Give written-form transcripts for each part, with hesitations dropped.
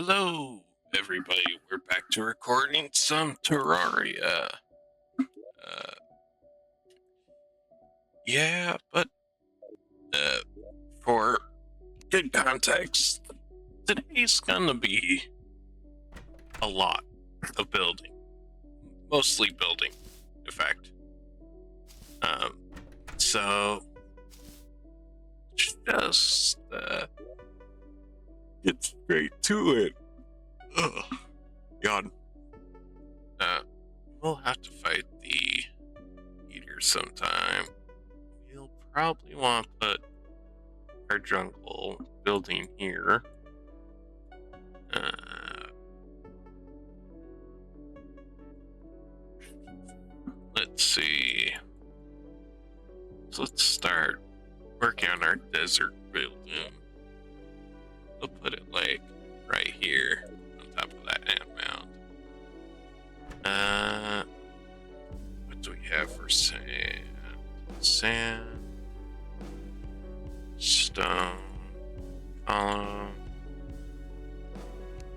Hello, everybody. We're back to recording some Terraria. Uh, yeah, but uh, for good context, today's gonna be a lot of building, mostly building, in fact. So just get straight to it. Ugh, yawn. We'll have to fight the eater sometime. We'll probably want to put our jungle building here. Let's see. So let's start working on our desert building. We'll put it like right here on top of that ant mound. What do we have for sand? Sand, stone, column,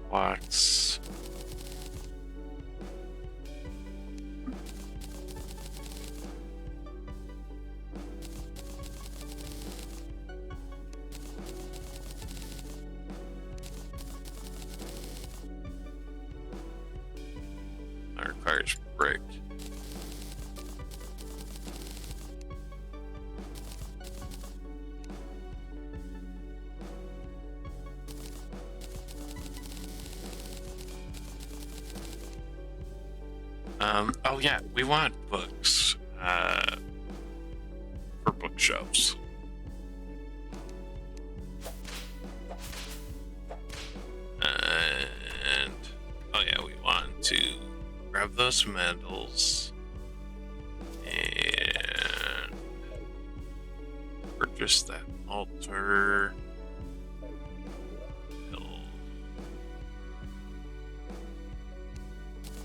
blocks. That requires brick. Oh yeah, we want books, for bookshelves. And, oh yeah, we want to grab those medals and purchase that altar.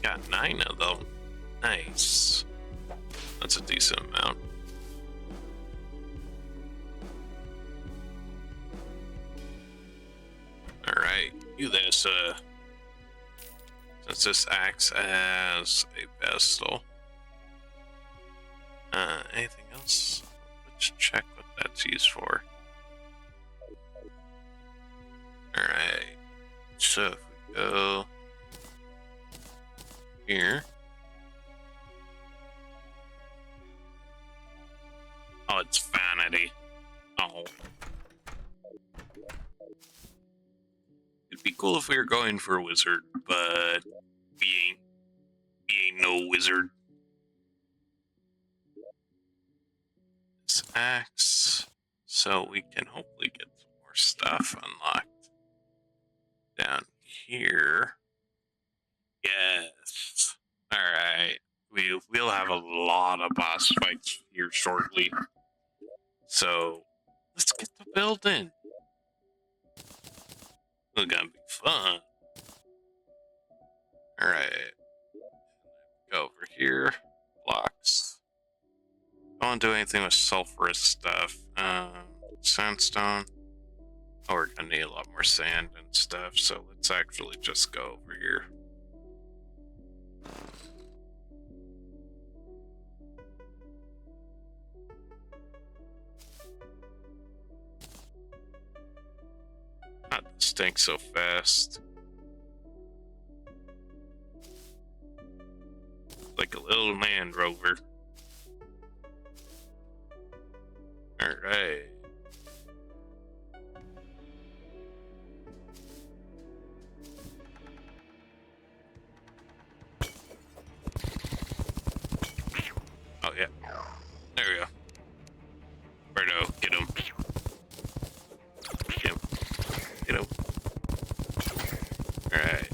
Got 9 of them. Nice. That's a decent amount. Alright, do this, since this acts as a vestal. Anything else? Let's check what that's used for. Alright, so if we go here. Oh, it's vanity. Oh. It'd be cool if we were going for a wizard, but we ain't no wizard. This axe, so we can hopefully get some more stuff unlocked down here. Yes. Alright. We'll have a lot of boss fights here shortly. So let's get the building. It's gonna be fun. Alright. Go over here. Blocks. Don't want to do anything with sulfurous stuff. Sandstone. Oh, we're gonna need a lot more sand and stuff, so let's actually just go over here. Not stink so fast. Like a little Land Rover. Alright. Oh yeah. There we go. Berto, get him. Get him. Get him. Alright.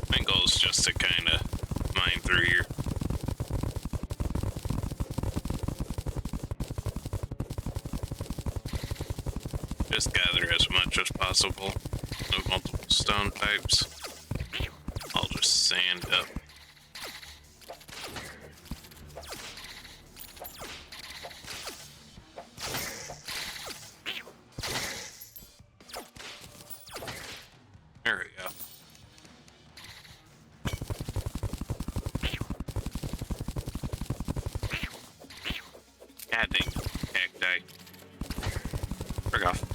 My goal is just to kinda mine through here. Just gather as much as possible of multiple stone types. I'll just sand up. Fuck off.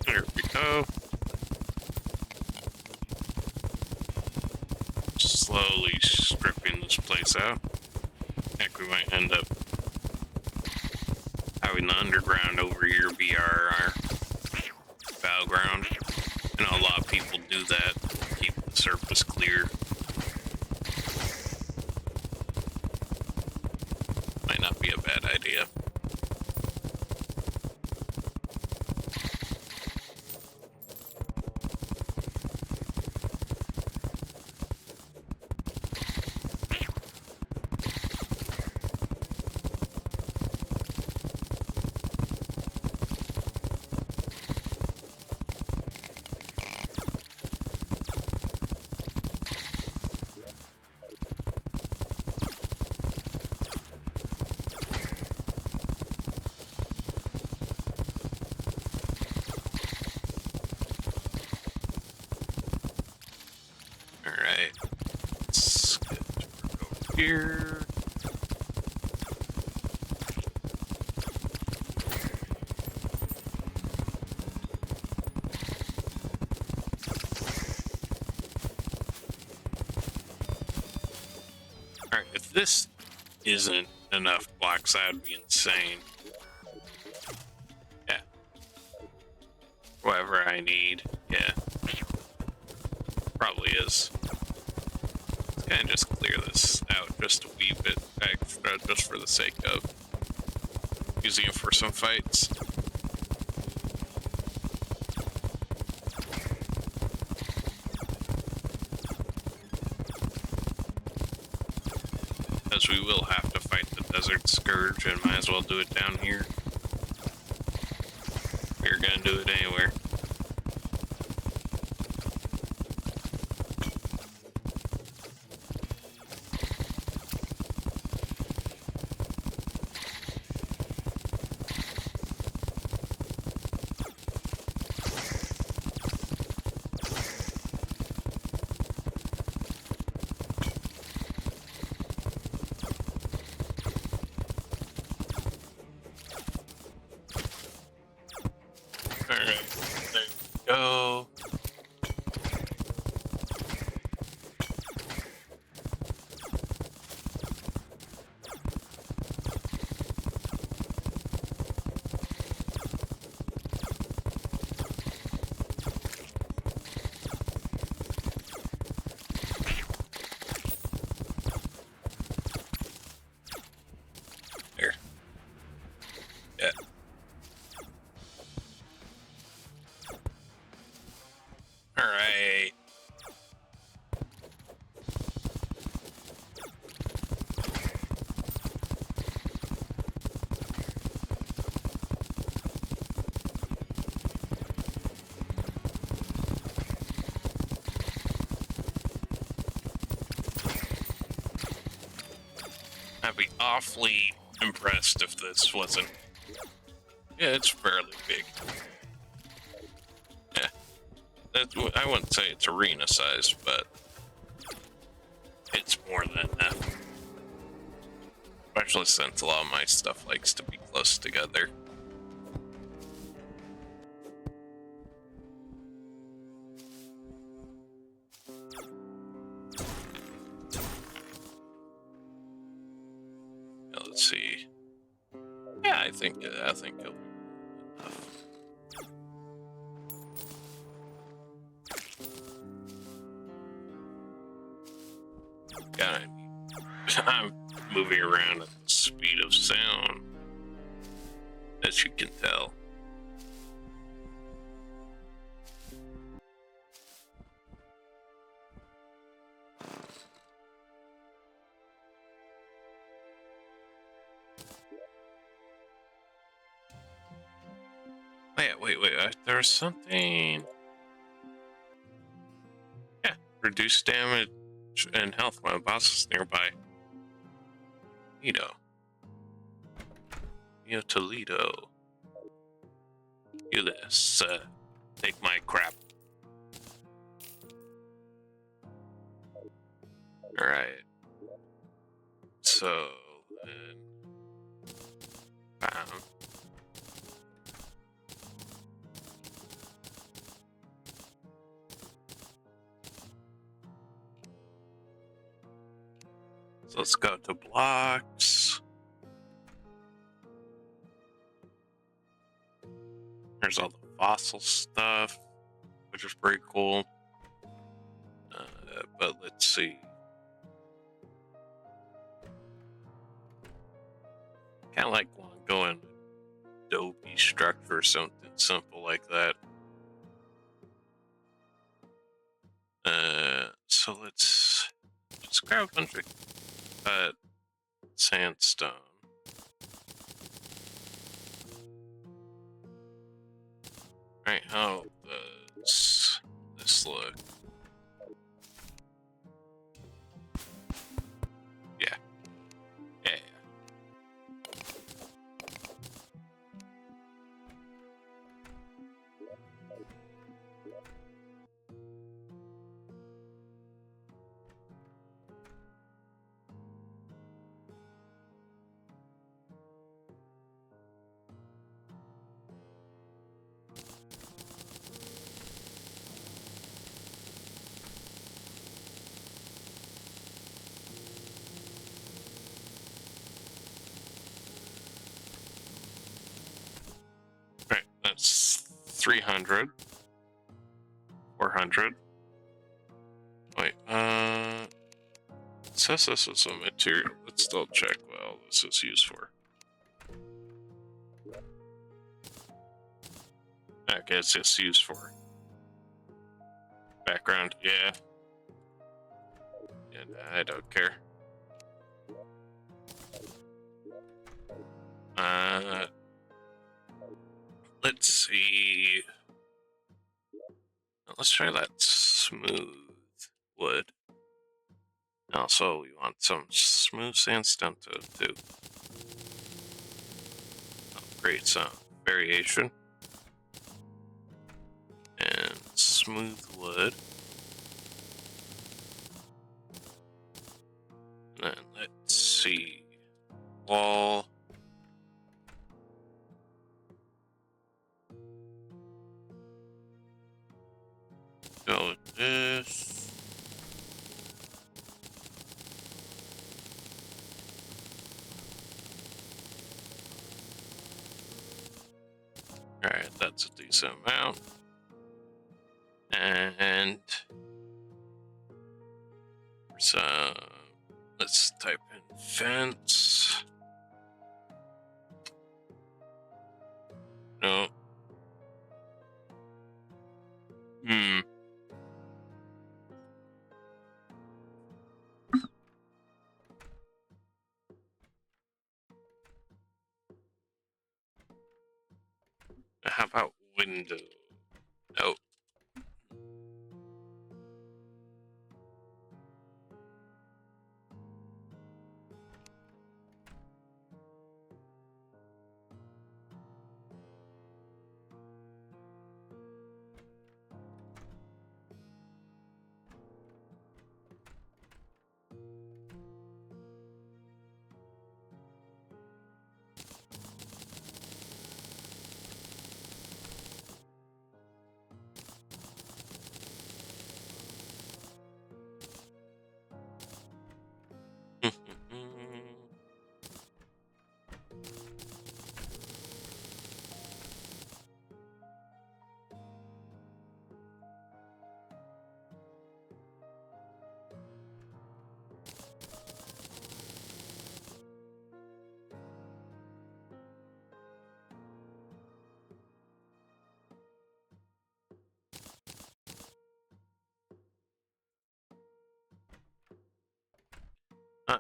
There we go. Slowly stripping this place out. Heck, we might end up having the underground over here be our battleground. I know a lot of people do that, keep the surface clear. Might not be a bad idea. Here. Alright, if this isn't enough blocks, that'd be insane. Yeah. Whatever I need, yeah. Probably is. Let's kind of just clear this out just a wee bit extra, just for the sake of using it for some fights. As we will have to fight the Desert Scourge, and might as well do it down here. We're gonna do it anywhere. Go. There. Yeah. All right. I'd be awfully impressed if this wasn't. Yeah, it's fairly big. Yeah. I wouldn't say it's arena size, but it's more than that. Especially since a lot of my stuff likes to be close together. Now, let's see. Yeah, I think it'll be enough. God, I'm moving around at the speed of sound. It's as you can tell. Wait. There's something. Yeah, reduce damage and health when a boss is nearby. Toledo. Do this. Take my crap. Alright. So, then. So let's go to blocks. There's all the fossil stuff, which is pretty cool. But let's see. Kind of like going Adobe structure or something simple like that. So let's grab a bunch of sandstone. Alright, how does this look? Yeah. Right, that's 300. 400. Wait, it says this is a material. Let's still check what all this is used for. Okay, it's just used for background, yeah. And I don't care. Let's see. Let's try that smooth wood. Also, we want some smooth sandstone to create some variation. And smooth wood. And then let's see. Wall. Go with this. Alright, that's a decent amount. And so let's type in fence. No. How about window? No.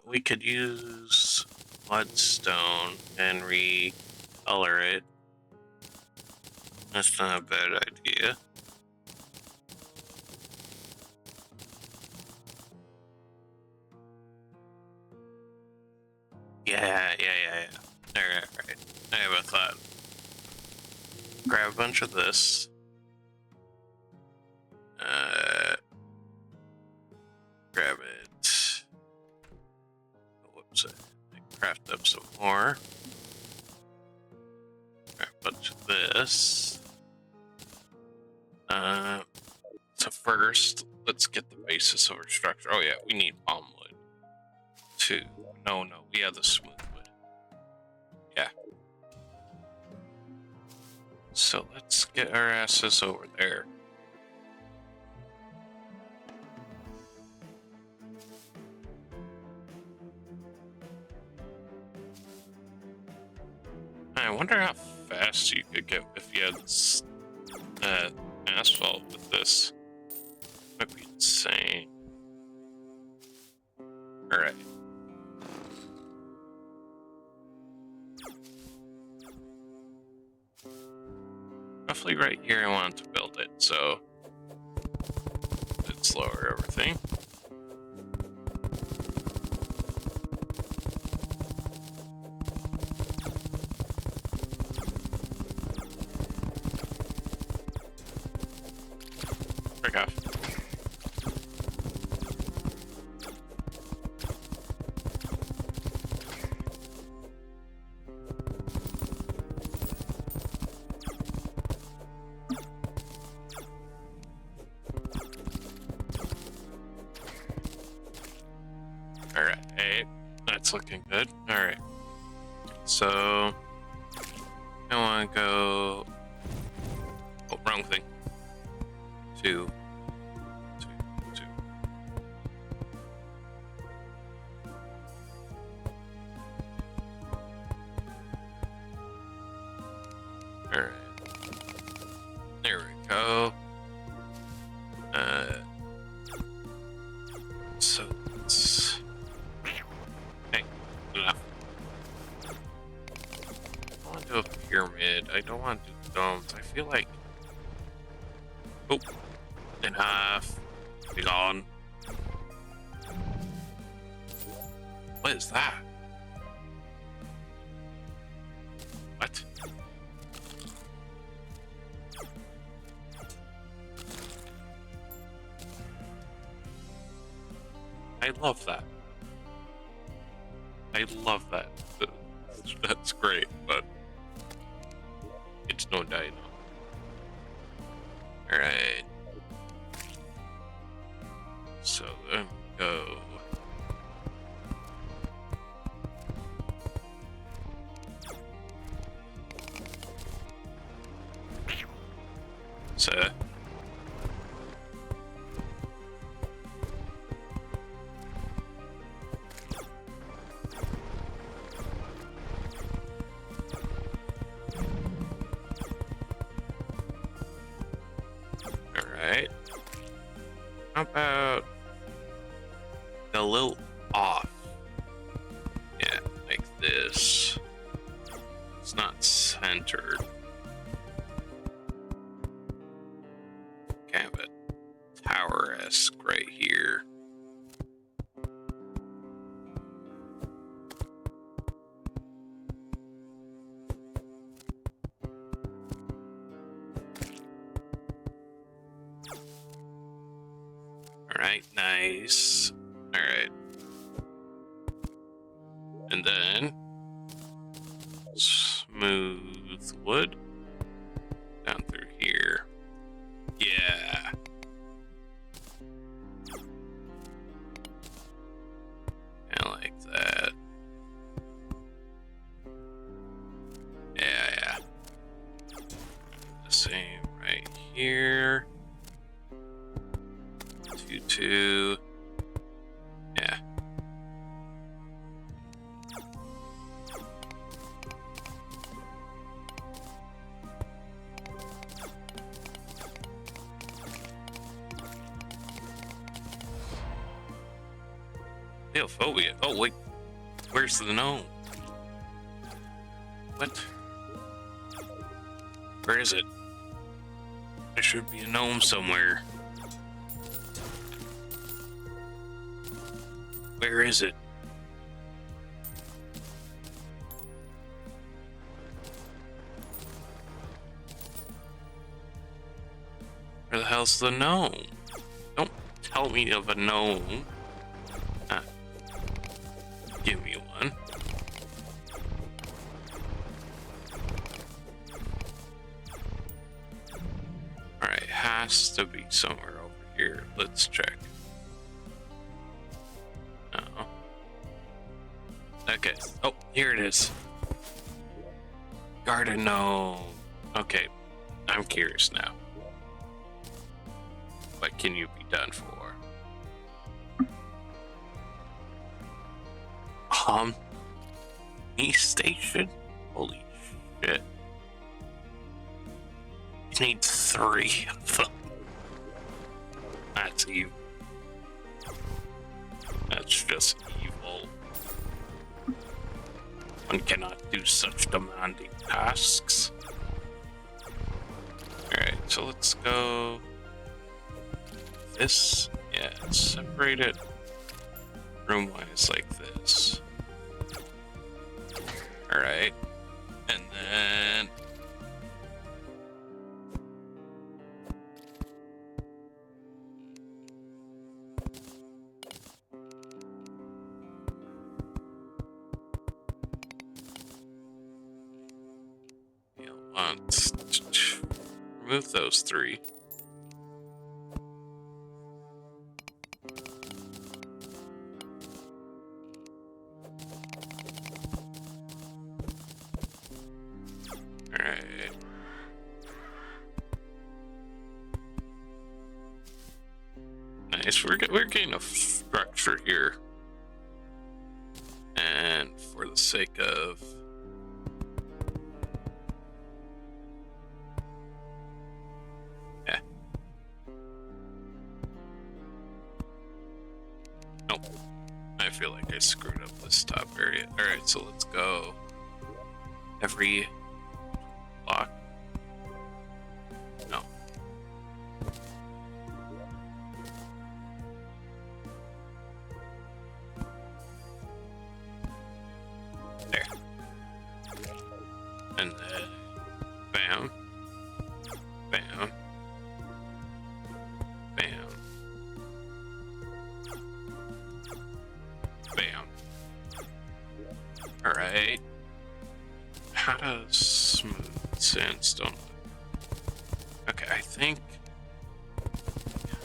We could use bloodstone and recolor it. That's not a bad idea. Yeah. Alright. I have a thought. Grab a bunch of this. Grab it. Whoops. I craft up some more. Grab a bunch of this. So first, let's get the basis of our structure. Oh yeah, we need palm wood. 2. No, we have the smooth wood. Yeah. So let's get our asses over there. I wonder how fast you could get if you had asphalt with this. Might be insane. Alright. Roughly right here I want to build it, so let's lower everything. Break off. Alright, that's looking good. Alright. So I want to go. Oh, wrong thing. 2. Alright. There we go. So let's. Hey, enough. I want to do a pyramid. I don't want to do domes. I feel like. Oh, enough. Be gone. What is that? What? I love that. I love that. That's great, but it's no dino. Alright. So then go. So alright. How about a little off? Yeah, like this. It's not centered. Kind of a tower-esque right here. Alright, nice. Alright. And then smooth wood down through here. Yeah. I like that. Yeah. The same right here. 2. Yeah. Neophobia. Oh, wait. Where's the gnome? What? Where is it? There should be a gnome somewhere. Where is it? Where the hell's the gnome? Don't tell me of a gnome. Ah, give me one. Alright, has to be somewhere over here. Let's check. No. Okay. Oh, here it is. Garden gnome. Okay, I'm curious now. What can you be done for? East Station? Holy shit. You need 3 of them. That's evil. That's just evil. One cannot do such demanding tasks. Alright, so let's go. This, yeah, separate it room wise like this. Alright, and then you'll want to remove those 3. We're getting a structure here, and for the sake of nope, I feel like I screwed up this top area. All right, so let's go every block. No. There. And then bam. Bam. Bam. Bam. Alright. How does smooth sandstone? Okay, I think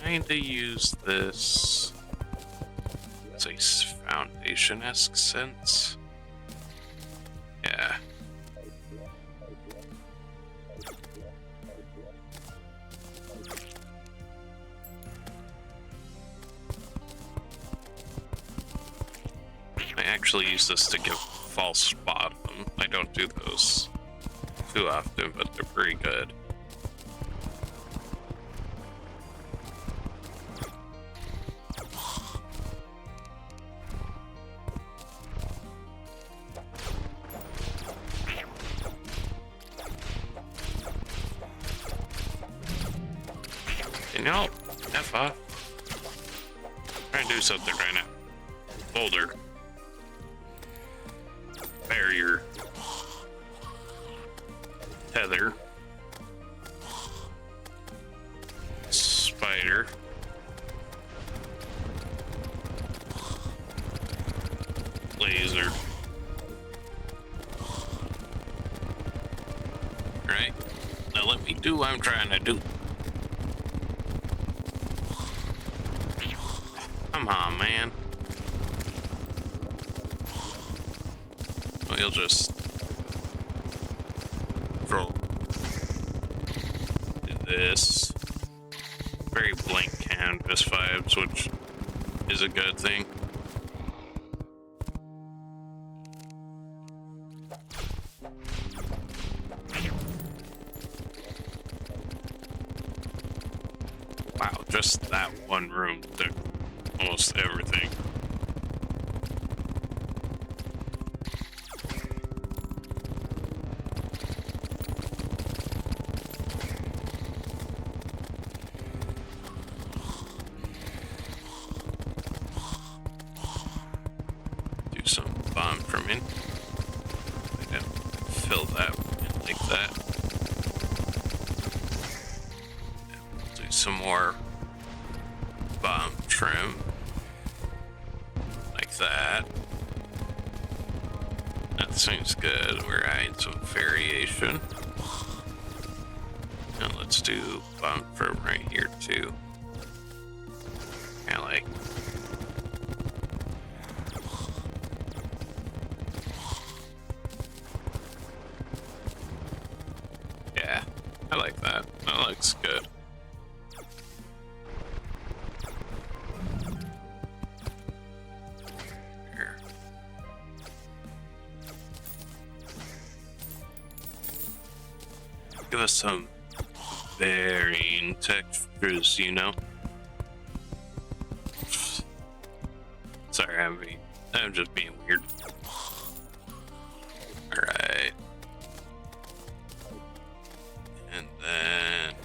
kinda use this as a foundation-esque sense. Yeah. I actually use this to give false bottom. I don't do those too often, but they're pretty good. You know, F off. Trying to do something right now. Boulder. Barrier. Tether. Spider. Laser. Right. Now let me do what I'm trying to do. Come on, man. Well, he'll just throw this. Very blank canvas vibes, which is a good thing. Wow, just that one room took almost everything. some more bomb trim. Like that. That seems good. We're adding some variation. And let's do bomb trim right here too. Kind of like. Yeah, I like that. That looks good. Here. Give us some varying textures, you know? Sorry, I'm just being weird. Alright. And then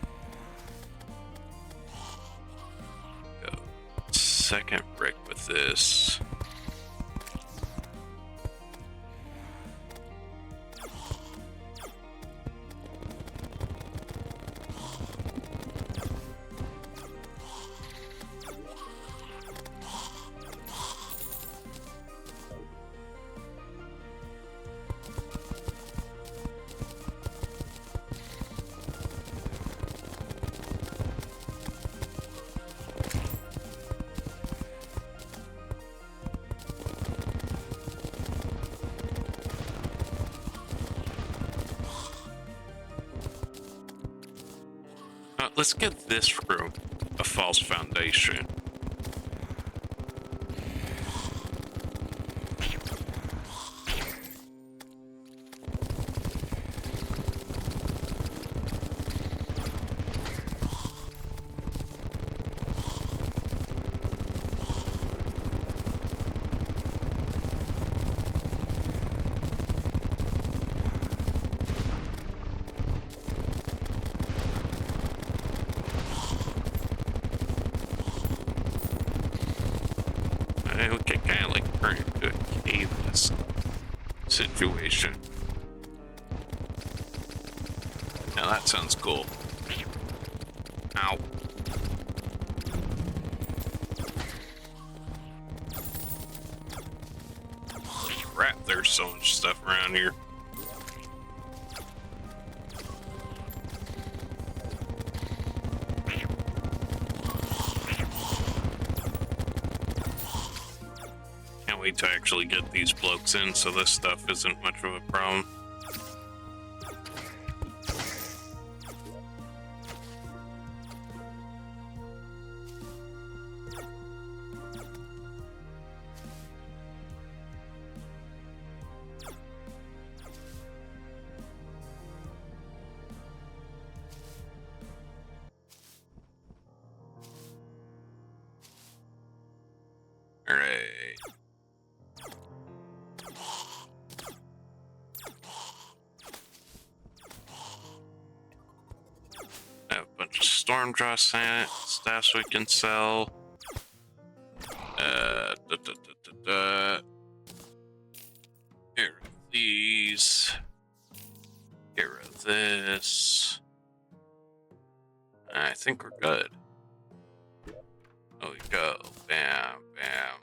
go second brick with this. Let's get this room a false foundation. We can kind of like turn into a cave in this situation. Now that sounds cool. Ow. Crap, there's so much stuff around here. To actually get these blokes in so this stuff isn't much of a problem. All right. Storm draw staffs we can sell. Here are these. Get rid of this. I think we're good. There we go. Bam, bam.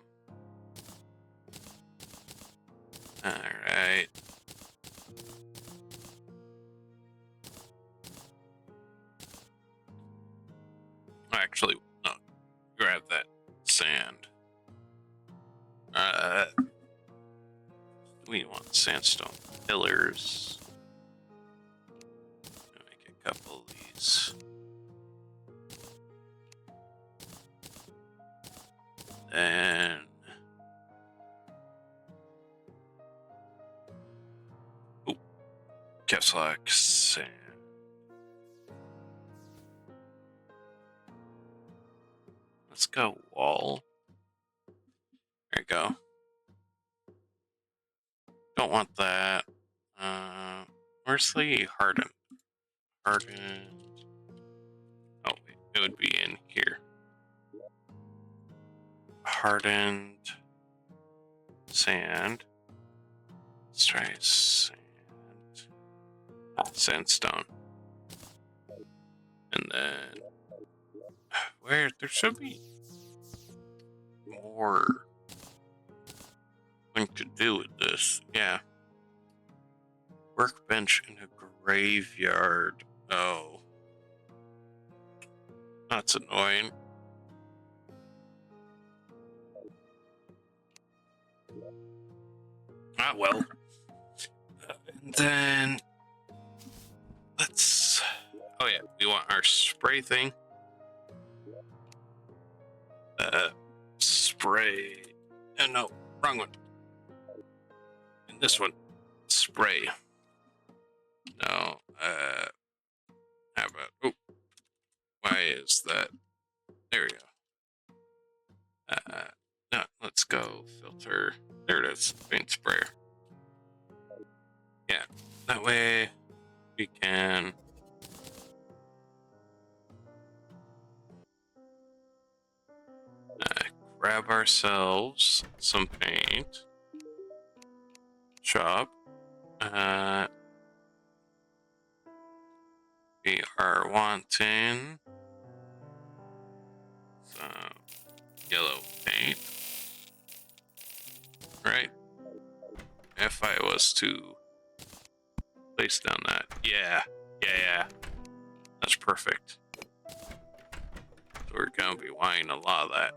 Alright. Actually, no. Grab that sand. We want sandstone pillars. Make a couple of these. Then Kevlar sand. Let's go wall. There you go. Don't want that. Where's the hardened? Hardened. Oh wait, it would be in here. Hardened sand. Let's try sand. Sandstone. And then Where there should be more thing to do with this. Yeah. Workbench in a graveyard. Oh. That's annoying. Ah, well. And then let's. Oh, yeah. We want our spray thing. Spray. Oh, no. Wrong one. And this one. Spray. No. How about. Oh. Why is that? There we go. No, let's go filter. There it is. Paint sprayer. Yeah. That way we can. Grab ourselves some paint. Shop. We are wanting some yellow paint. Right? If I was to place down that. Yeah. That's perfect. So we're going to be wanting a lot of that.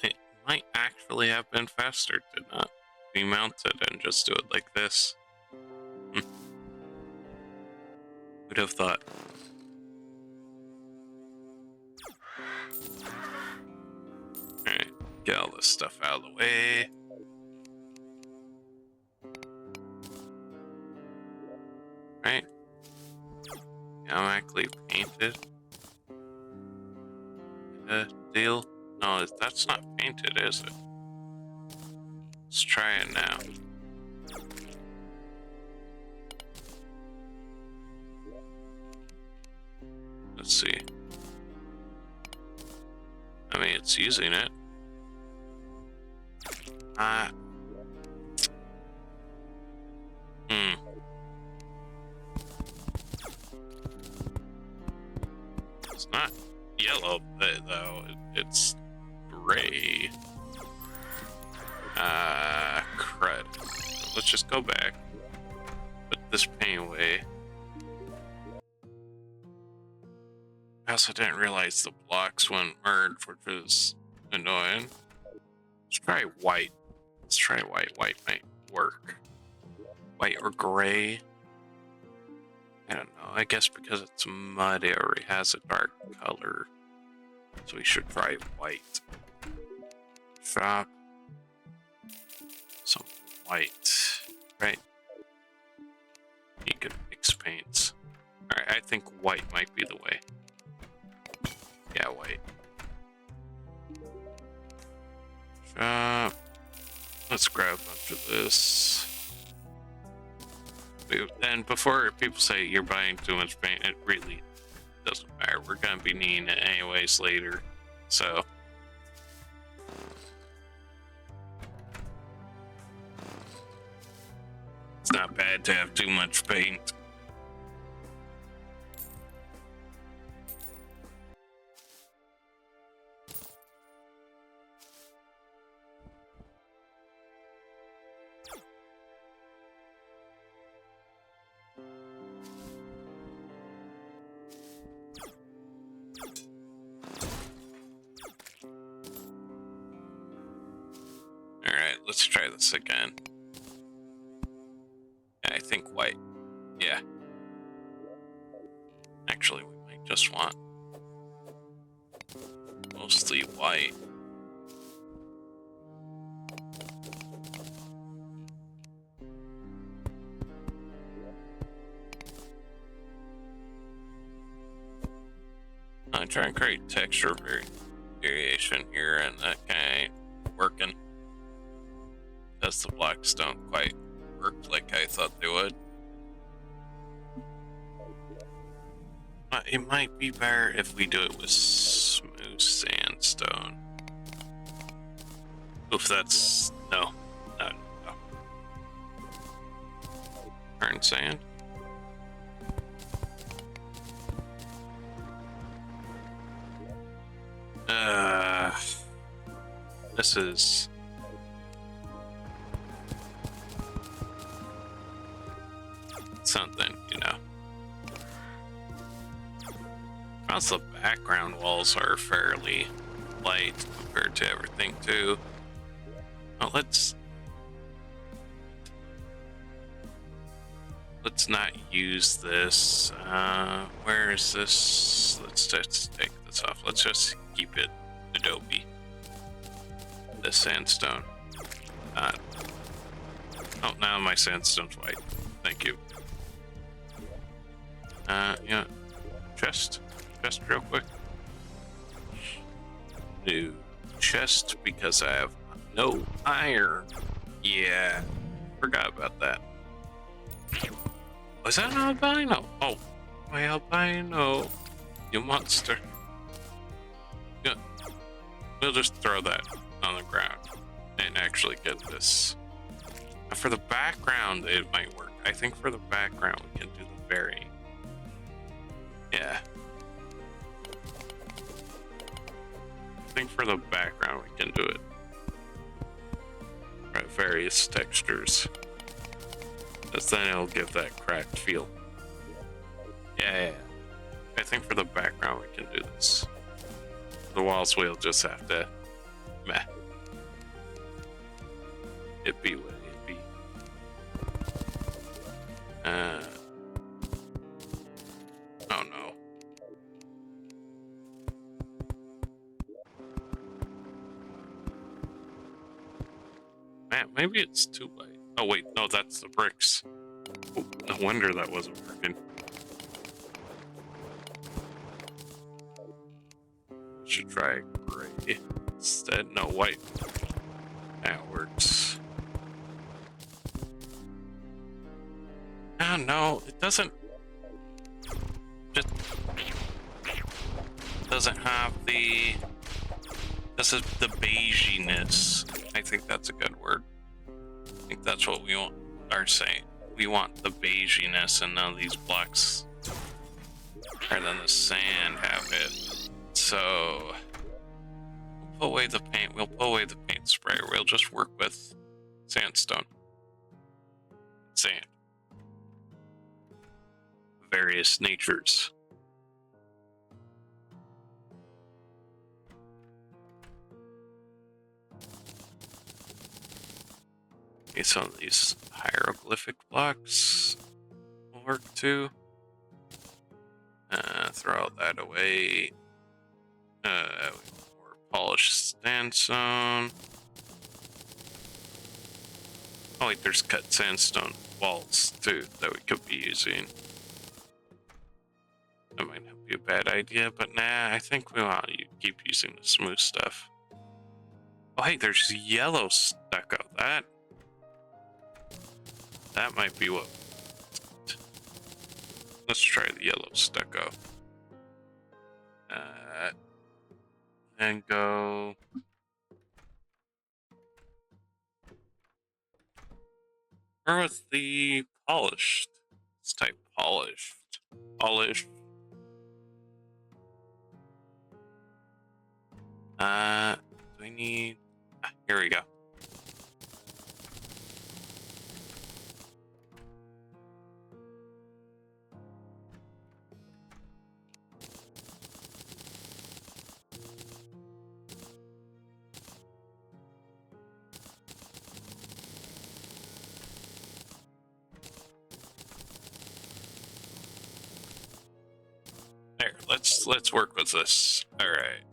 It might actually have been faster to not be mounted and just do it like this. Who'd have thought? Alright, get all this stuff out of the way. Right? Automatically painted. Deal. No, that's not painted, is it? Let's try it now. Let's see. I mean, it's using it. It's not yellow, though. It's gray. Crud. Let's just go back. Put this paint away. I also didn't realize the blocks wouldn't merge, which was annoying. Let's try white. Let's try white. White might work. White or gray. I don't know. I guess because it's mud, it already has a dark color. So we should try white. Shop. Some white. Right? You can mix paints. Alright, I think white might be the way. Yeah, white. Shop. Let's grab a bunch of this. And before people say you're buying too much paint, it really doesn't matter. We're gonna be needing it anyways later. So it's not bad to have too much paint. Alright, let's try this again. And I think white. Yeah. Actually, we might just want mostly white. try and create texture variation here, and that ain't working. Because the blocks don't quite work like I thought they would. It might be better if we do it with smooth sandstone. Oof, that's... no. No. Turn sand. This is... something, you know. Also, the background walls are fairly light compared to everything, too. Well, let's not use this. Where is this? Let's just take this off. Let's just keep it adobe. The sandstone. Oh, now my sandstone's white. Thank you. Yeah. Chest real quick. New chest because I have no iron. Yeah. Forgot about that. Was that an albino? Oh, my albino. You monster. Yeah. We'll just throw that on the ground and actually get this. For the background, it might work. I think for the background, we can do the varying. Yeah. I think for the background, we can do it. Right, various textures. Because then it'll give that cracked feel. Yeah. I think for the background, we can do this. The walls, we'll just have to... meh. It be what it be. Oh no. Man, maybe it's too late. Oh wait, no, that's the bricks. Oh, no wonder that wasn't working. Should try gray instead. No, white. That works. Oh no, it doesn't. Just doesn't have the. This is the beiginess. I think that's a good word. I think that's what we are saying. We want the beiginess, and none of these blocks, rather than the sand, have it. So we'll put away the paint. We'll put away the paint sprayer. We'll just work with sandstone, sand, various natures. Okay, some of these hieroglyphic blocks will work too. Throw that away. More polished sandstone. Oh wait, there's cut sandstone walls too that we could be using. That might not be a bad idea, but nah, I think we want to keep using the smooth stuff. Oh hey, there's yellow stucco. That might be what. Let's try the yellow stucco. And go. Or with the polished. Let's type polished. Polished. Do we need. Here we go. There, let's work with this. All right.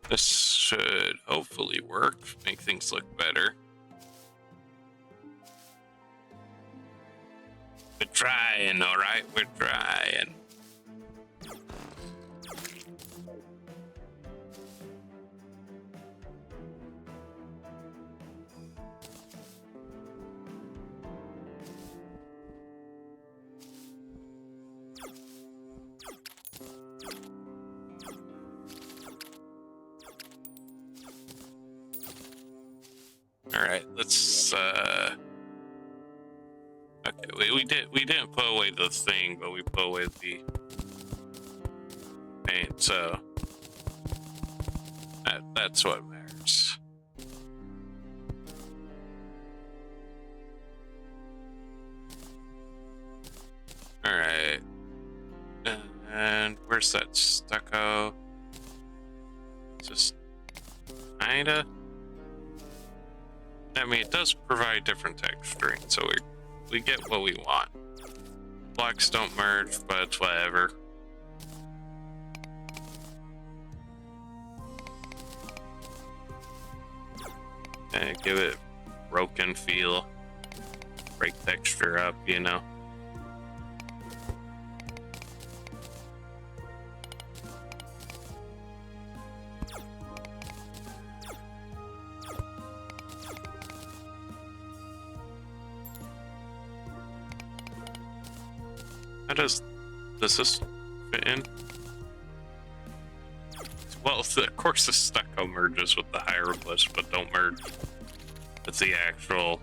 This should hopefully work, make things look better. We're trying, all right? We're trying. All right, let's. Okay, we didn't put away the thing, but we put away the paint, so that's what matters. All right, and where's that stucco? Just kinda. I mean, it does provide different texturing, so we get what we want. Blocks don't merge, but it's whatever. And give it broken feel, break texture up, you know. How does this fit in? Well, of course the stucco merges with the hieroglyphs, but don't merge with the actual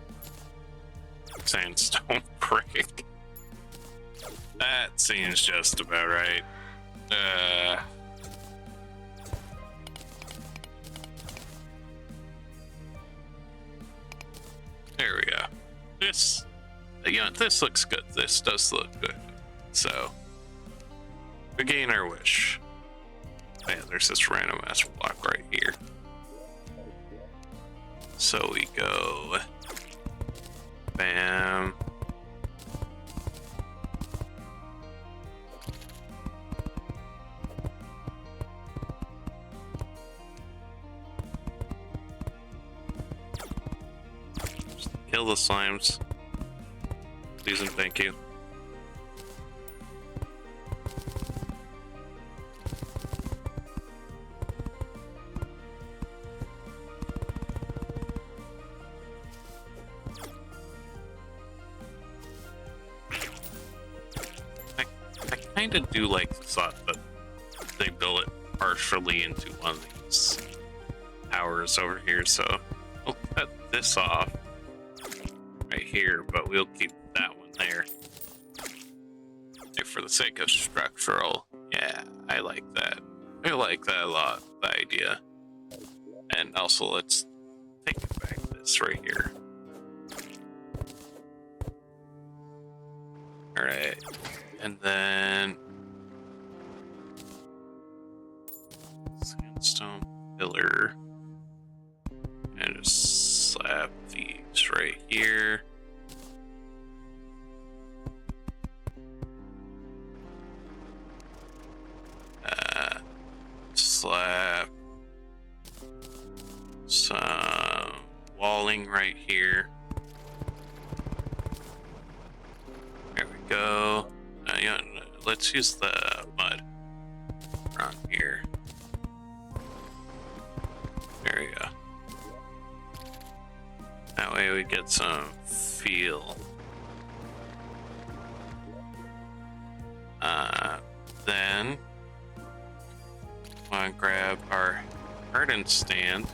sandstone brick. That seems just about right. There we go. This, this looks good. This does look good. So, we gain our wish. Oh, yeah, there's this random ass block right here. So we go, bam. Just kill the slimes. Please and thank you. I kind of do like the thought that they built it partially into one of these towers over here, so we'll cut this off right here, but we'll keep that one there. For the sake of structural, yeah, I like that. I like that a lot, the idea. And also, let's take it back this right here. Alright, and then sandstone pillar, and just slap these right here. Slap some walling right here. There we go. Yeah, let's use the mud around here. There we go. That way we get some feel. Then want to grab our garden stand.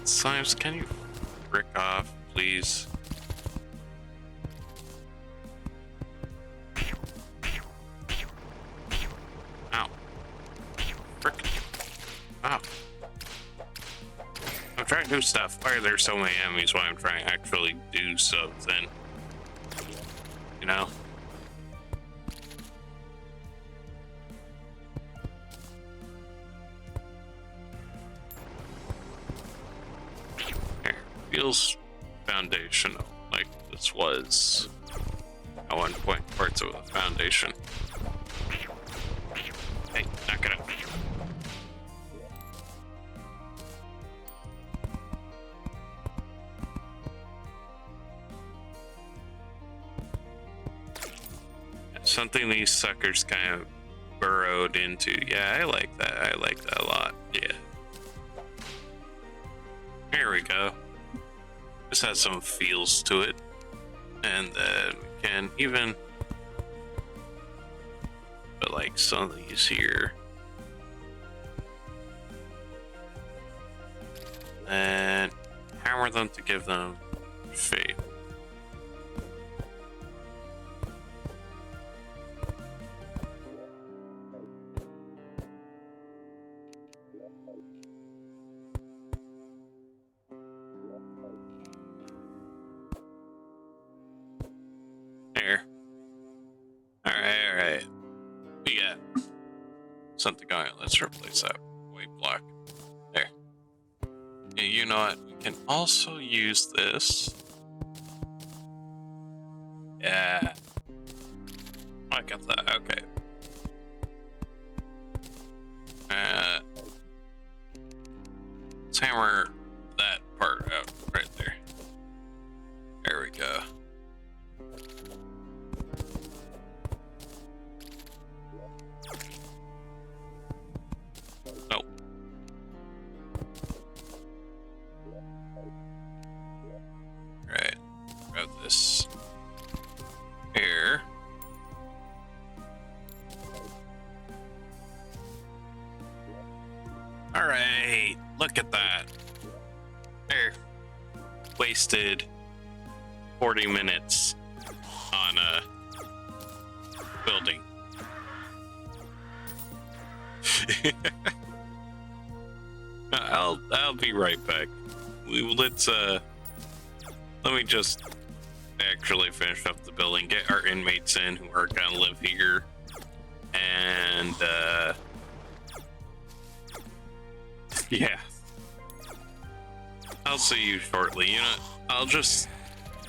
Slimes, can you frick off, please? Ow. Frick. Ow. I'm trying to do stuff. Why are there so many enemies while I'm trying to actually do something? You know? Here. Feels foundational, like this was at one point parts of the foundation. Hey, knock it out. Something these suckers kind of burrowed into. Yeah, I like that. I like that a lot. Yeah. Here we go. This has some feels to it. And then we can even like some of these here. And hammer them to give them shape. There. Alright. We got something going. Let's replace that white block. There. Yeah, you know what? We can also use this. Yeah. I got that. Okay. Let's hammer that part out right there. There we go. Nope. Right. Grab this here. Alright, look at that. There. Wasted 40 minutes on a building. I'll be right back. Let me just actually finish up the building, get our inmates in who are gonna live here, and yeah. I'll see you shortly. You know, I'll just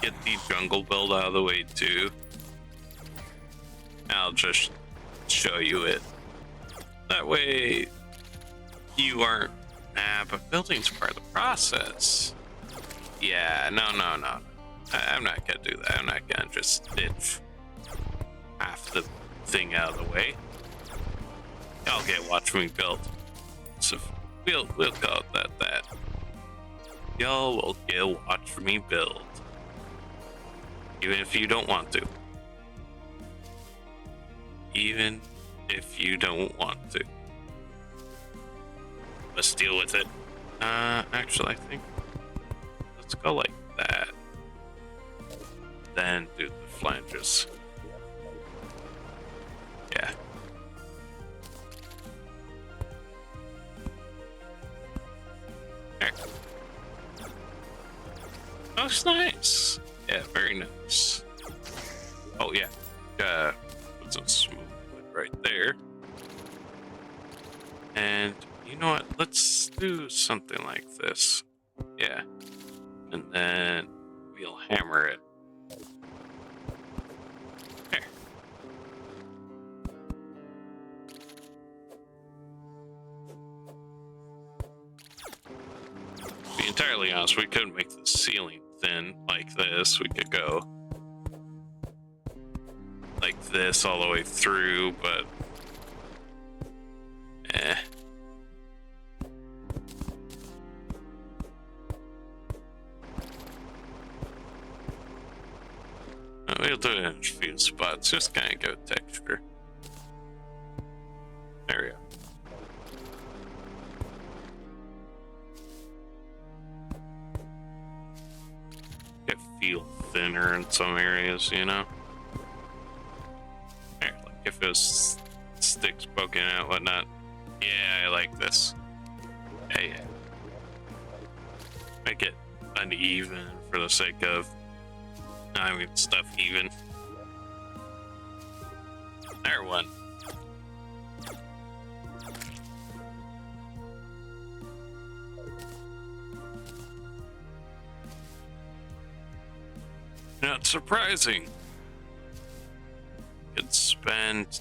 get the jungle build out of the way too. I'll just show you it. That way you aren't, but building's part of the process. Yeah, no. I'm not gonna do that. I'm not gonna just stitch half the thing out of the way. Y'all get watch me build. So we'll call it that. Y'all will get watch me build. Even if you don't want to. Even if you don't want to. Let's deal with it. Actually, I think let's go like that. Then do the flanges. Yeah. There. Looks nice. Yeah, very nice. Oh yeah. Put some smooth wood right there. And you know what? Let's do something like this. Yeah. And then we'll hammer it. There. To be entirely honest, we could make the ceiling thin like this. We could go like this all the way through, but we'll do it in a few spots. Just kind of go texture. There we go. It feel thinner in some areas, you know. There, like if it was sticks poking out, whatnot. Yeah, I like this. Yeah. Make it uneven for the sake of, I mean, stuff even. There, one. Not surprising. Could spend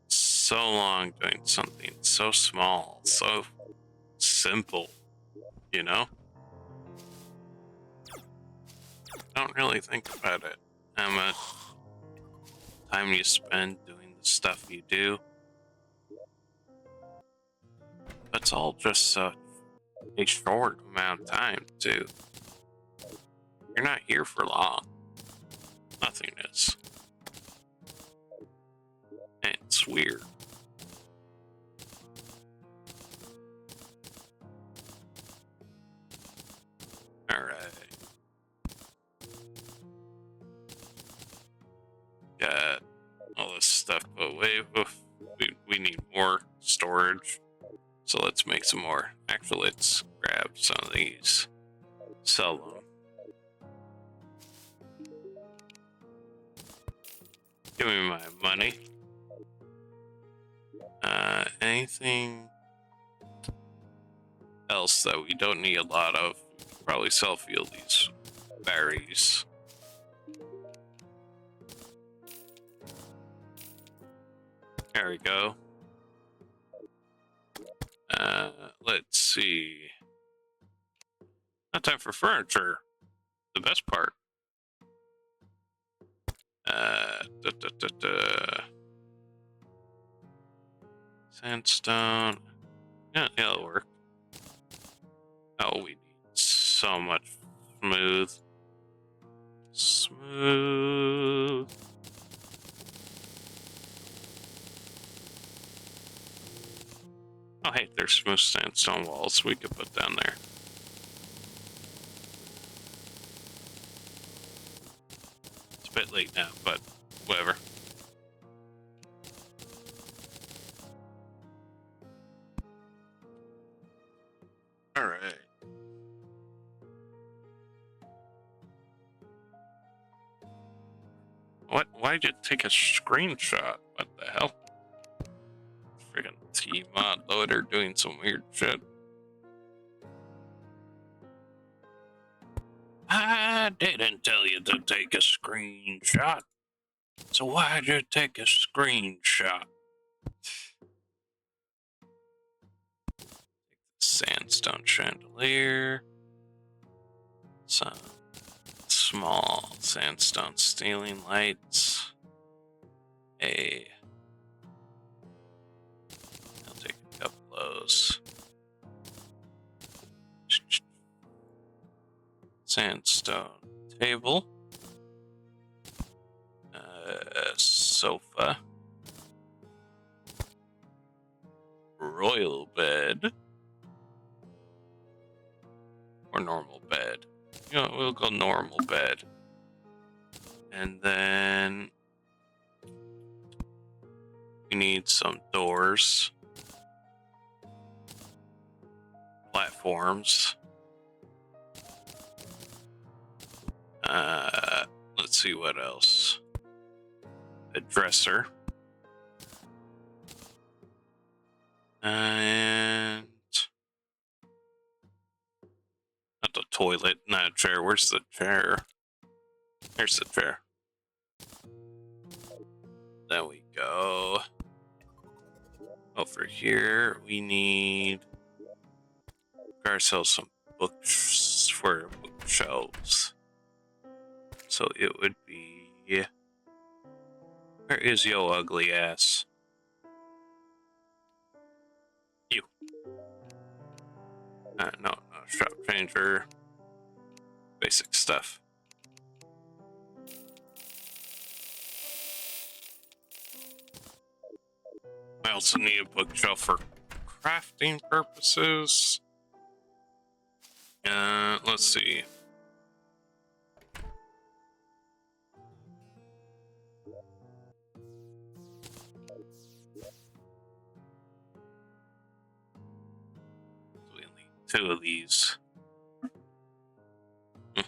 so long doing something so small, so simple, you know? Don't really think about it. How much time you spend doing the stuff you do. It's all just a short amount of time, too. You're not here for long. Nothing is. And it's weird. Got all this stuff put away. Oof, we need more storage. So let's make some more. Actually, let's grab some of these. Sell them. Give me my money. Anything else that we don't need a lot of? Probably self-heal these berries. There we go. Let's see. Not time for furniture. The best part. Sandstone. Yeah, it'll work. Oh, we need so much smooth. Smooth. Oh, hey, there's smooth sandstone walls we could put down there. It's a bit late now, but whatever. All right. What? Why'd you take a screenshot? What the hell? Freaking T-mod loader doing some weird shit. I didn't tell you to take a screenshot. So why'd you take a screenshot? Sandstone chandelier. Some small sandstone ceiling lights. I'll take a couple of those. Sandstone table. Sofa. Royal bed. Or normal bed. You know, we'll go normal bed. And then we need some doors. Platforms. Let's see what else. A dresser. And not the toilet, not a chair. Where's the chair? Here's the chair. There we go. Over here, we need ourselves some books for bookshelves. So it would be. Where is yo ugly ass? You. No, shop changer. Basic stuff. I also need a bookshelf for crafting purposes. Let's see. We need 2 of these. There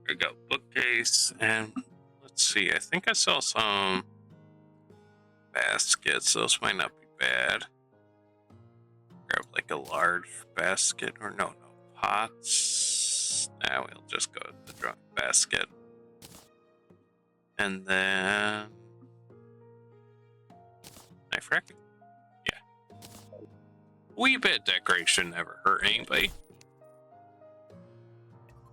we go, bookcase, and let's see, I think I saw some baskets. Those might not be bad. Grab like a large basket, or no, pots. Now we'll just go with the drunk basket. And then knife rack. Yeah. Wee bit decoration never hurt anybody.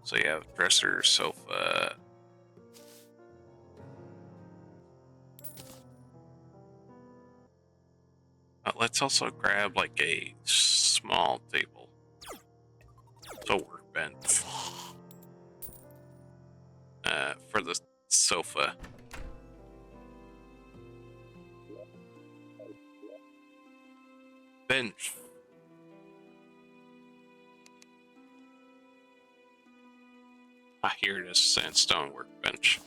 So you have dresser, sofa. Let's also grab like a small table. So workbench. For the sofa. Bench Ah, here it is, sandstone workbench.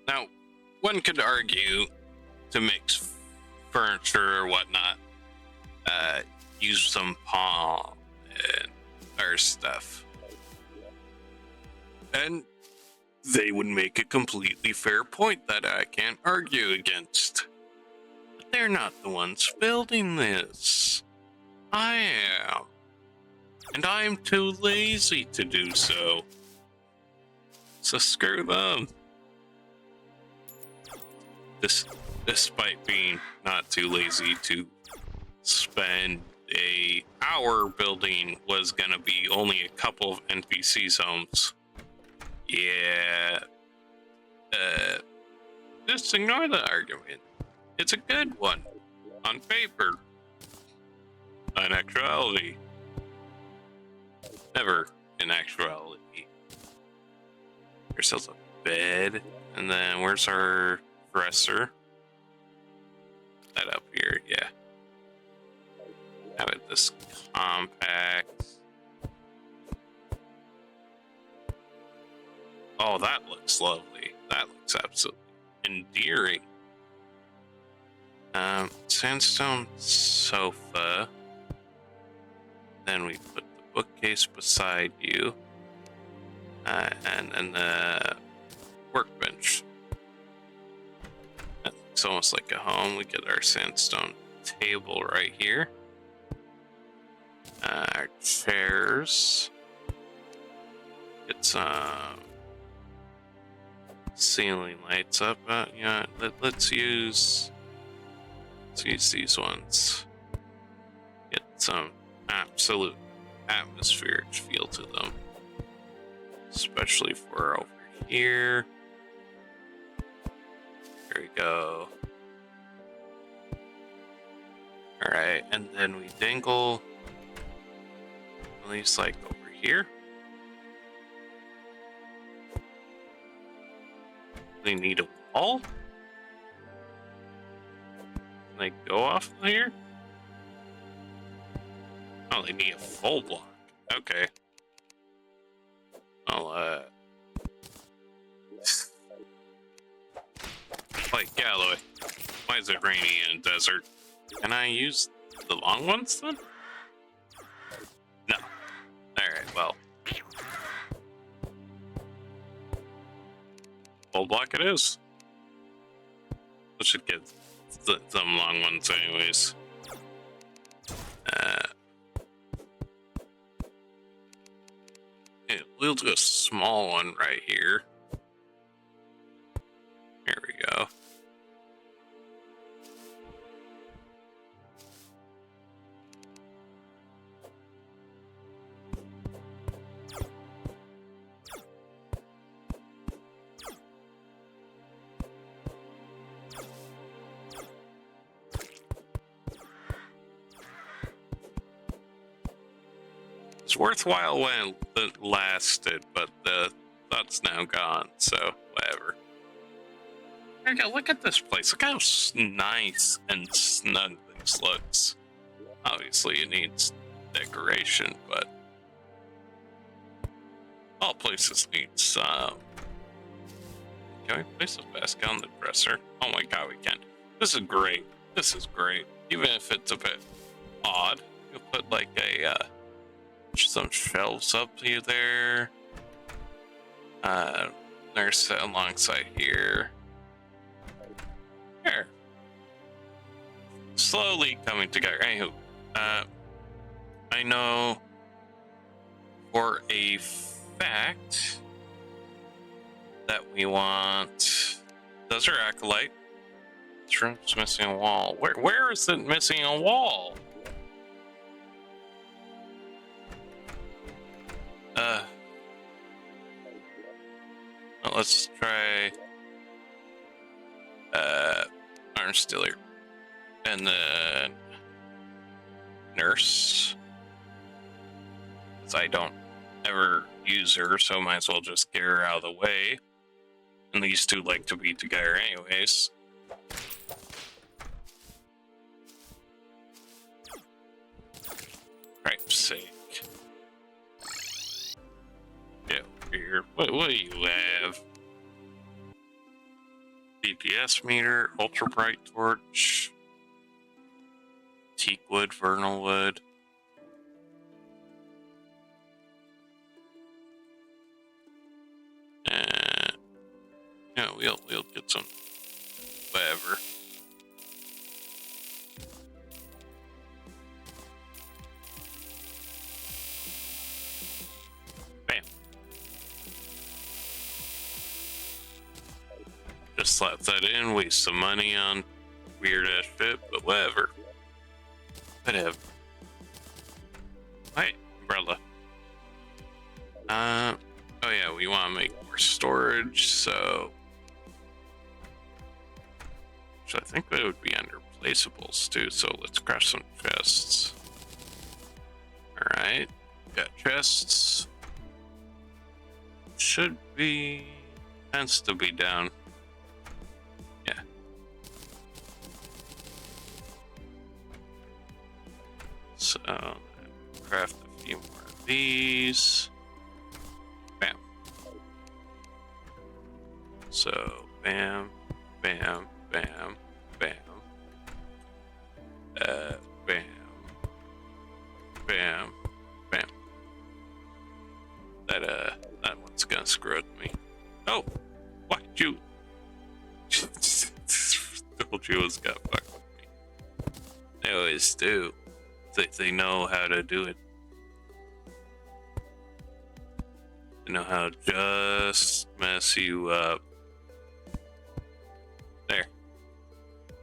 Now, one could argue to make furniture or whatnot, use some palm and our stuff. And they would make a completely fair point that I can't argue against. But they're not the ones building this. I am. And I'm too lazy to do so. So screw them. Despite being not too lazy to spend a hour building was gonna be only a couple of NPC's homes. Yeah. Just ignore the argument. It's a good one. On paper. In actuality. Never in actuality. There's also a bed. And then where's our dresser? That up here, yeah. Have it this compact. Oh, that looks lovely. That looks absolutely endearing. Sandstone sofa. Then we put the bookcase beside you. And the workbench. That looks almost like a home. We get our sandstone table right here. Our chairs. Get some ceiling lights up. Yeah, let's use these ones. Get some absolute atmospheric feel to them, especially for over here. There we go. All right, and then we dangle at least like over here. They need a wall? Can they go off here? Oh, they need a full block. Okay. I'll, like Galloway. Why is it rainy in a desert? Can I use the long ones then? No. Alright, well. Full block it is. We should get some long ones anyways. We'll do a small one right here. Here we go. It's worthwhile when it lasted, but the thought's now gone, so whatever. There you go, look at this place. Look how nice and snug this looks. Obviously it needs decoration, but all places need some. Can we place a basket on the dresser? Oh my god, we can. This is great. This is great. Even if it's a bit odd, you'll put like a some shelves up to you there. They're set alongside here. There. Slowly coming together. Anywho, I know for a fact that we want Desert Acolyte. This room's missing a wall. Where is it missing a wall? Well, let's try Arm Stealer and then Nurse, because I don't ever use her, so might as well just get her out of the way. And these two like to be together anyways. Christ's sake. Get over here. What do you have? DPS meter, ultra bright torch, teak wood, vernal wood. Yeah, we'll get some whatever. Bam. Just slap that in, waste some money on weird ass shit, but whatever. Whatever. Hey, umbrella. Oh yeah, we want to make more storage, so I think that would be under placeables too, so let's craft some chests. Alright, got chests. Should be, tends to be down. Yeah. So, craft a few more of these. Bam. So, bam, bam, bam, bam. Bam. Bam. Bam. That one's gonna screw with me. Oh! Why'd you? Told you it was gonna fuck with me. They always do. They know how to do it. They know how to just mess you up. There.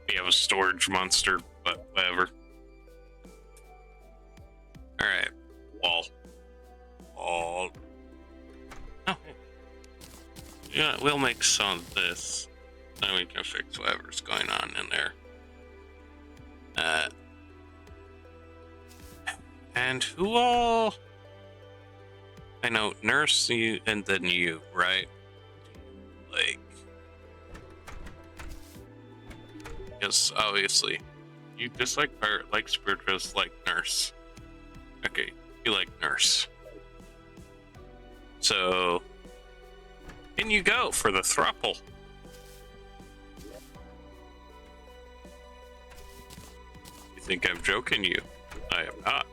We have a storage monster, but whatever. Alright. Wall. Oh. Yeah, we'll make some of this. Then we can fix whatever's going on in there. And who all? I know, nurse, you, and then you, right? Like, because obviously, you just like Pirate, like Spiritus, like Nurse. Okay, you like Nurse. So, in you go for the thruple. You think I'm joking you? I am not.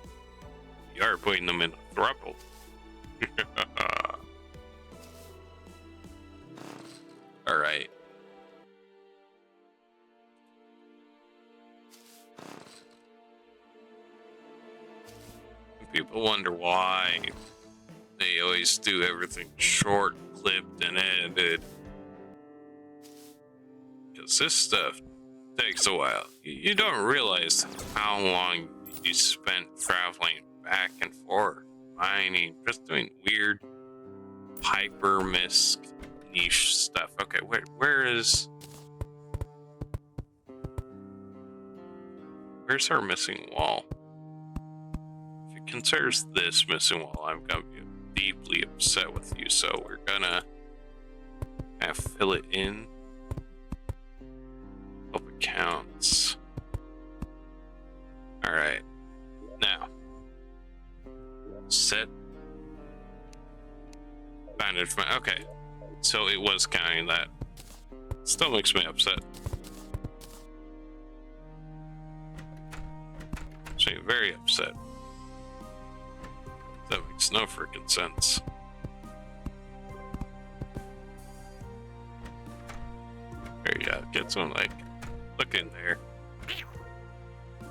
You are putting them in a thruple. Alright. People wonder why they always do everything short, clipped, and edited. Because this stuff takes a while. You don't realize how long you spent traveling back and forth, mining, just doing weird hyper misc niche stuff. Okay, where's our missing wall? If it considers this missing wall, I'm gonna be deeply upset with you, so we're gonna have to fill it in. Hope it counts. Alright. Now. Set. Management. Okay. So it was counting that. Still makes me upset. Makes me very upset. That makes no freaking sense. There you go. Get some, like, look in there.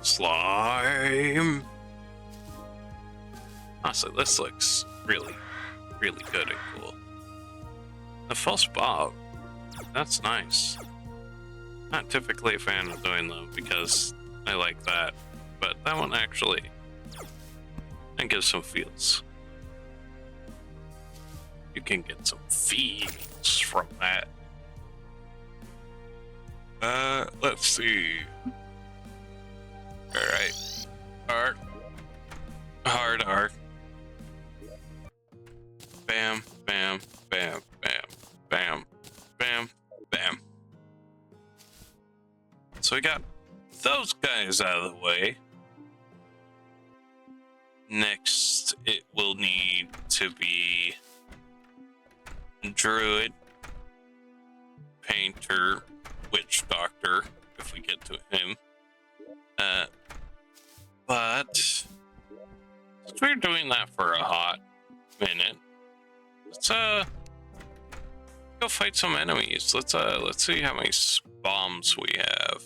Slime! Honestly, this looks really, really good and cool. The false bob. That's nice. Not typically a fan of doing them because I like that. But that one actually, and gives some feels. You can get some feels from that. Let's see. Alright. Hard. Bam, bam, bam, bam, bam, bam, bam. So we got those guys out of the way. Next, it will need to be druid, painter, witch doctor, if we get to him. But since we're doing that for a hot minute, let's go fight some enemies. Let's see how many bombs we have.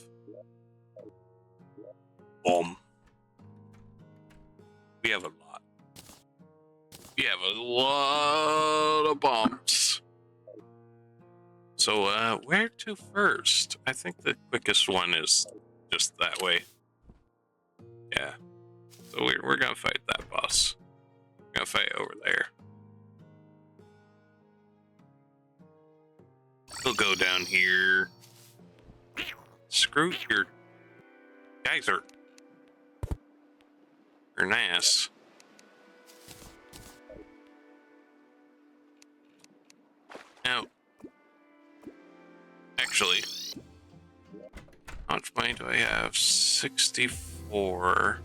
Bomb. We have a lot. We have a lot of bombs. So where to first? I think the quickest one is just that way. Yeah. So we're gonna fight that boss. We're gonna fight over there. We'll go down here. Screw your geyser. You're an ass. Now, actually, how much money do I have? 64.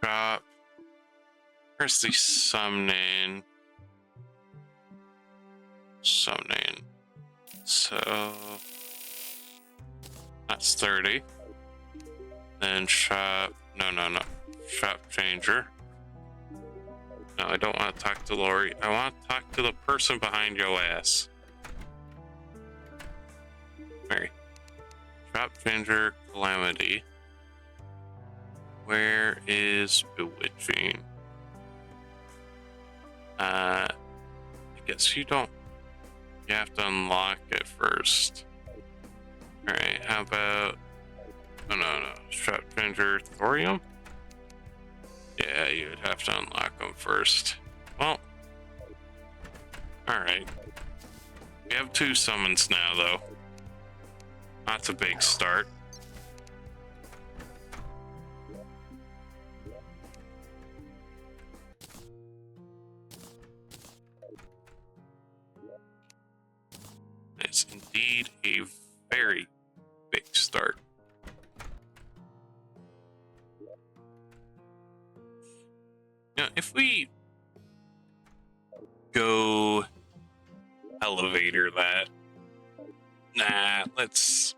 Shop. Where's the summoning? Summoning. So that's 30. Then shop. No. Shop changer. No, I don't want to talk to Lori. I want to talk to the person behind your ass. Mary. Shop changer, Calamity. Where is bewitching? I guess you don't. You have to unlock it first. Alright, how about... Oh, no. Shop changer, thorium? Yeah, you'd have to unlock them first. Well, alright. We have 2 summons now, though. That's a big start. It's indeed a very big start. Now, if we go elevator that, let's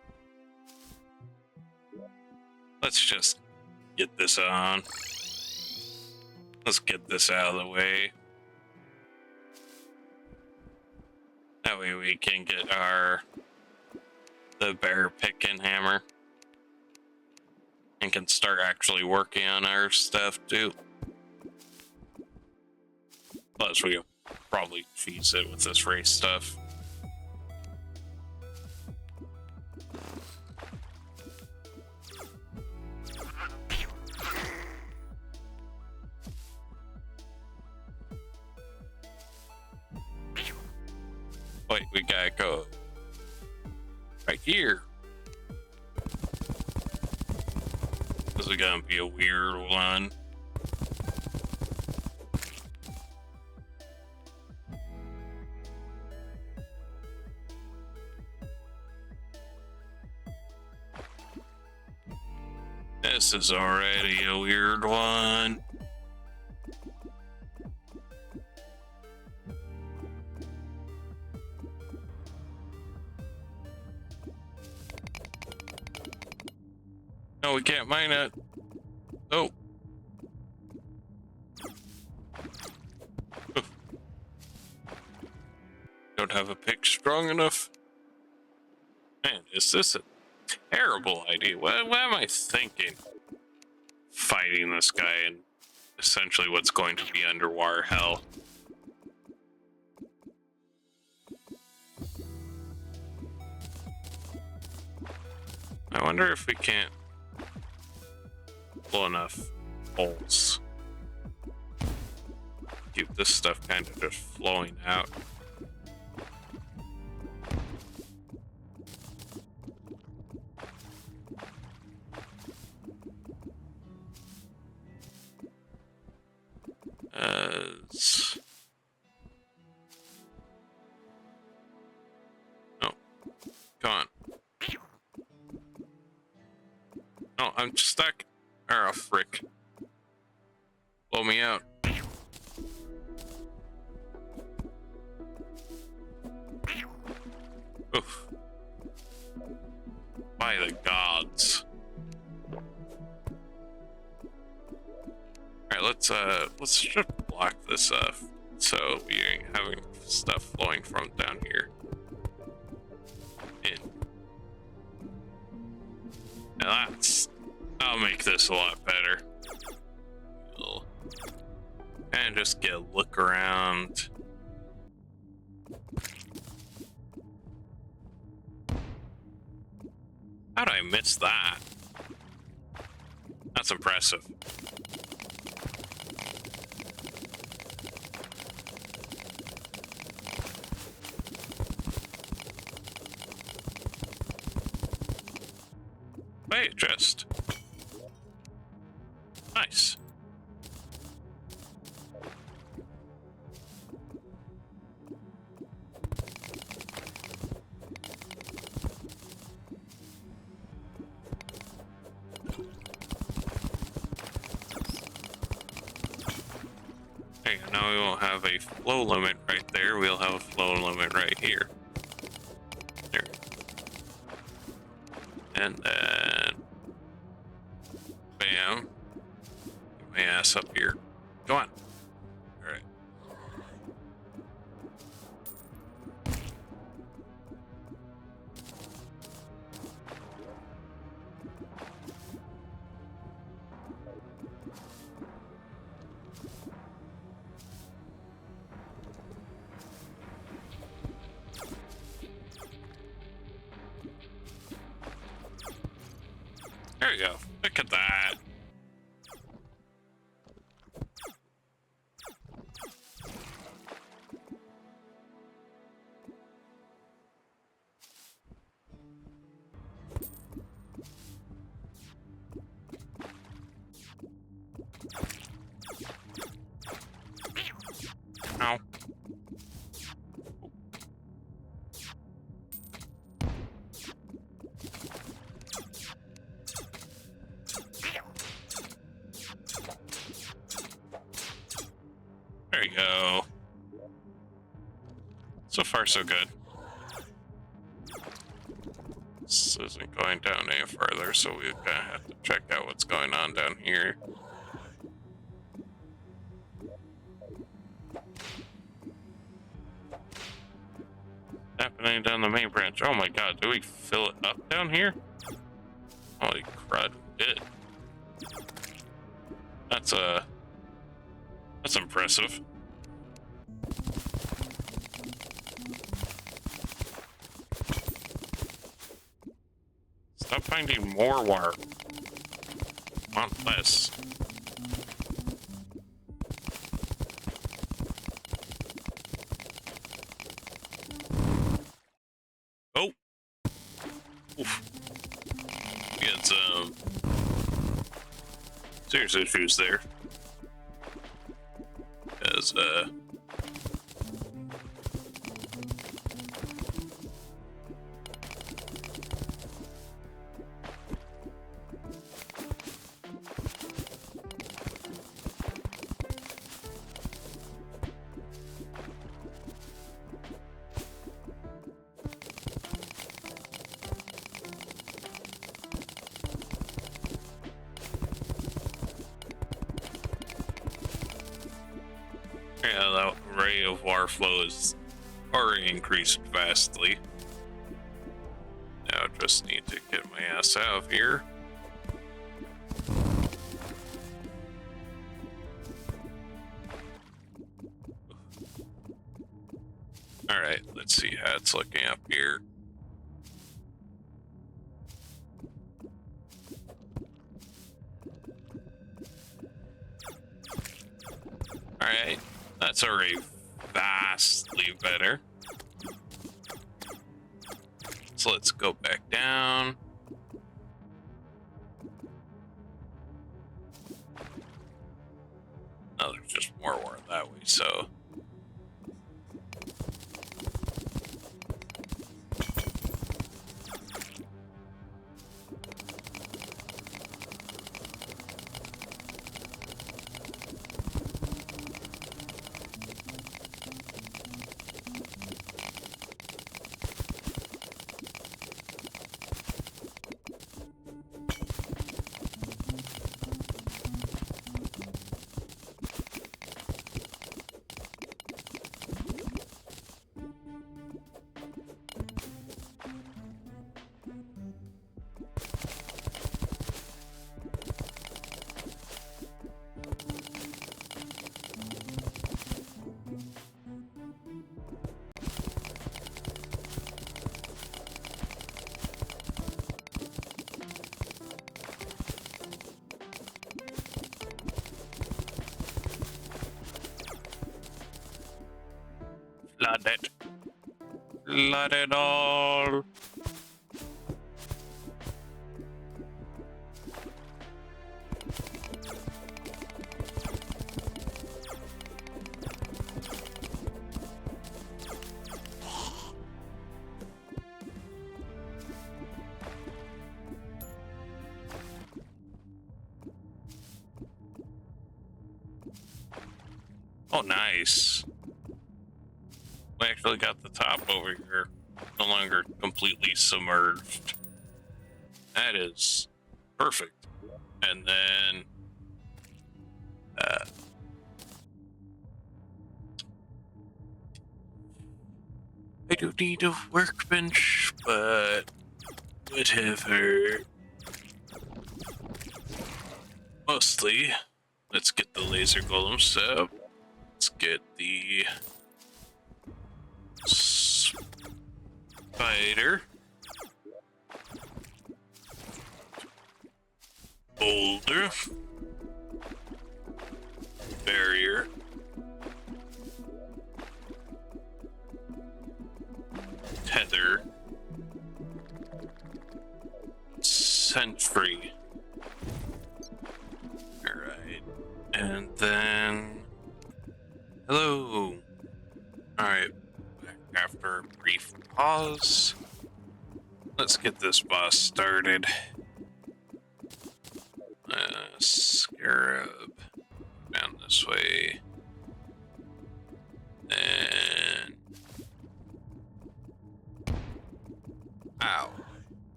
just get this on. Let's get this out of the way. That way we can get the bear picking hammer and can start actually working on our stuff too. Plus we'll probably cheese it with this race stuff. Wait, we gotta go right here. This is gonna be a weird one. This is already a weird one. No, we can't mine it. Oh. Don't have a pick strong enough. Man, is this a terrible idea? What am I thinking? Fighting this guy in essentially what's going to be underwater hell. I wonder if we can't pull enough holes. Keep this stuff kind of just flowing out. Oh, I'm stuck. Oh, frick. Blow me out. Oof. By the gods. Alright, let's just block this up so we ain't having stuff flowing from down here. In. Now that'll make this a lot better. And just get a look around. How'd I miss that? That's impressive. Wait, just nice. Okay, now we won't have a flow limit right there. We'll have a flow limit right here. There. And then, bam. Get my ass up here. Go on. All right. There you go. Look at that. Ow. There you go. So far, so good. This isn't going down any further, so we're gonna have to check out what's going on down here. Happening down the main branch. Oh my god, do we fill it up down here? Holy crud, we did. That's impressive. Stop finding more water. Want less. Oh! Oof. We had some serious issues there. Because, yeah, that rate of water flow is already increased vastly. Now I just need to get my ass out of here. Alright, let's see how it's looking up here. Alright, that's already vastly better. So let's go back down. Oh, there's just more water that way, so. Flood it. Flood it all. Oh, nice. We actually got the top over here. No longer completely submerged. That is perfect. And then I do need a workbench, but whatever. Mostly, let's get the laser golem set up. Let's get the spider, boulder, barrier, tether, sentry. Alright, and then hello. Alright, after a brief pause, let's get this boss started. Scarab down this way. And ow,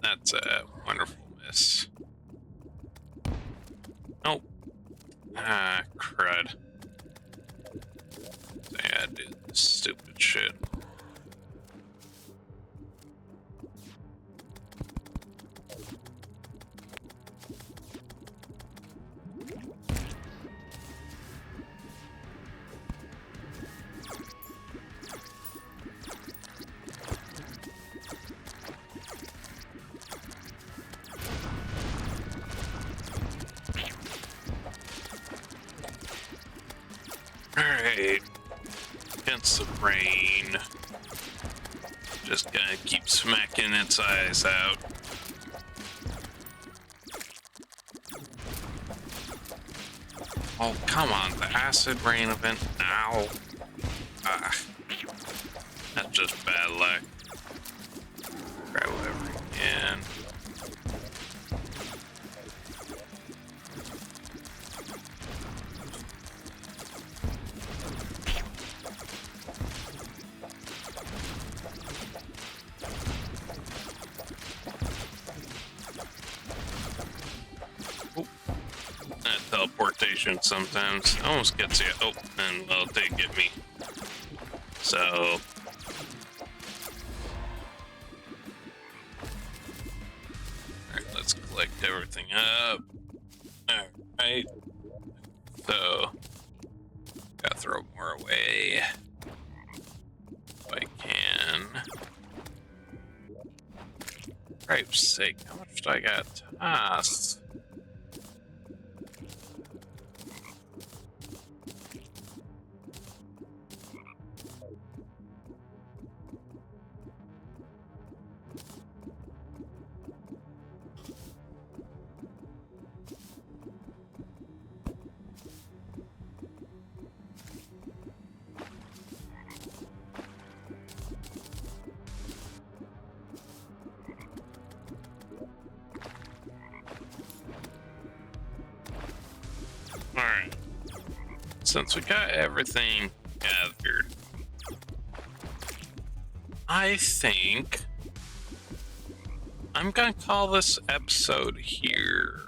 that's a wonderful miss. Nope. Ah, crud. I did this stupid shit. Alright, against the rain. Just gonna keep smacking its eyes out. Oh, come on, the acid rain event now. Ah, that's just bad luck. Grab whatever you can. Teleportation sometimes almost gets you. Oh, and well, it did get me. So, alright, let's collect everything up. Alright, so gotta throw more away if I can. For Christ's sake, how much do I got? Alright, since we got everything gathered, I think I'm gonna call this episode here.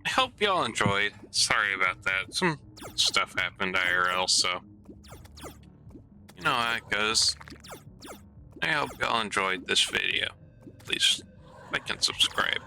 I hope y'all enjoyed. Sorry about that. Some stuff happened IRL, so you know how it goes. I hope y'all enjoyed this video. Please like and subscribe.